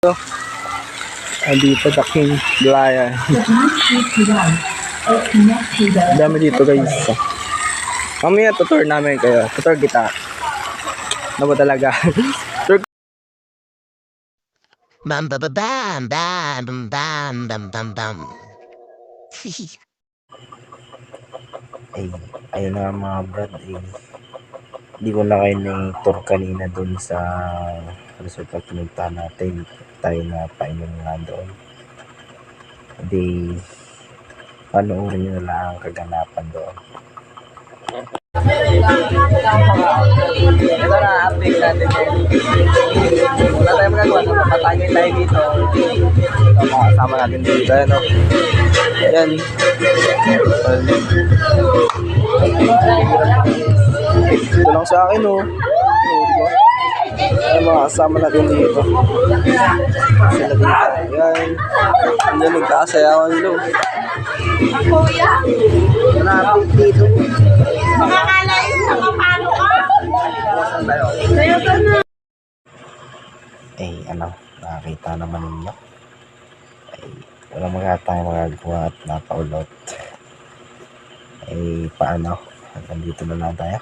Dito the King Lion. Dami dito guys. Mamaya tutur namin kayo. Tutur kita. Ano ba talaga? Tour. Bam bam bam bam bam bam bam bam. Ay, ayun na mga brad, hindi ko na kayo na-tour kanina dun sa resort na pinuntahan natin. Tayo na painom nga doon. Hindi, panoorin nyo na lang ang kaganapan doon. Ito na, update natin ngayon. Wala tayong magagawa. Napapatangin tayo dito. Ito, makasama natin dito. Ayan, o. Ayan. Ito lang sa akin, o. Diba? Ayan, makasama natin dito. Sila dito. Ayan. Ayan, nagkakasayawan nila. Napapit dito. Nakakita naman ninyo. Walang magagawa at napaulot. Paano? Nandito na lang tayo.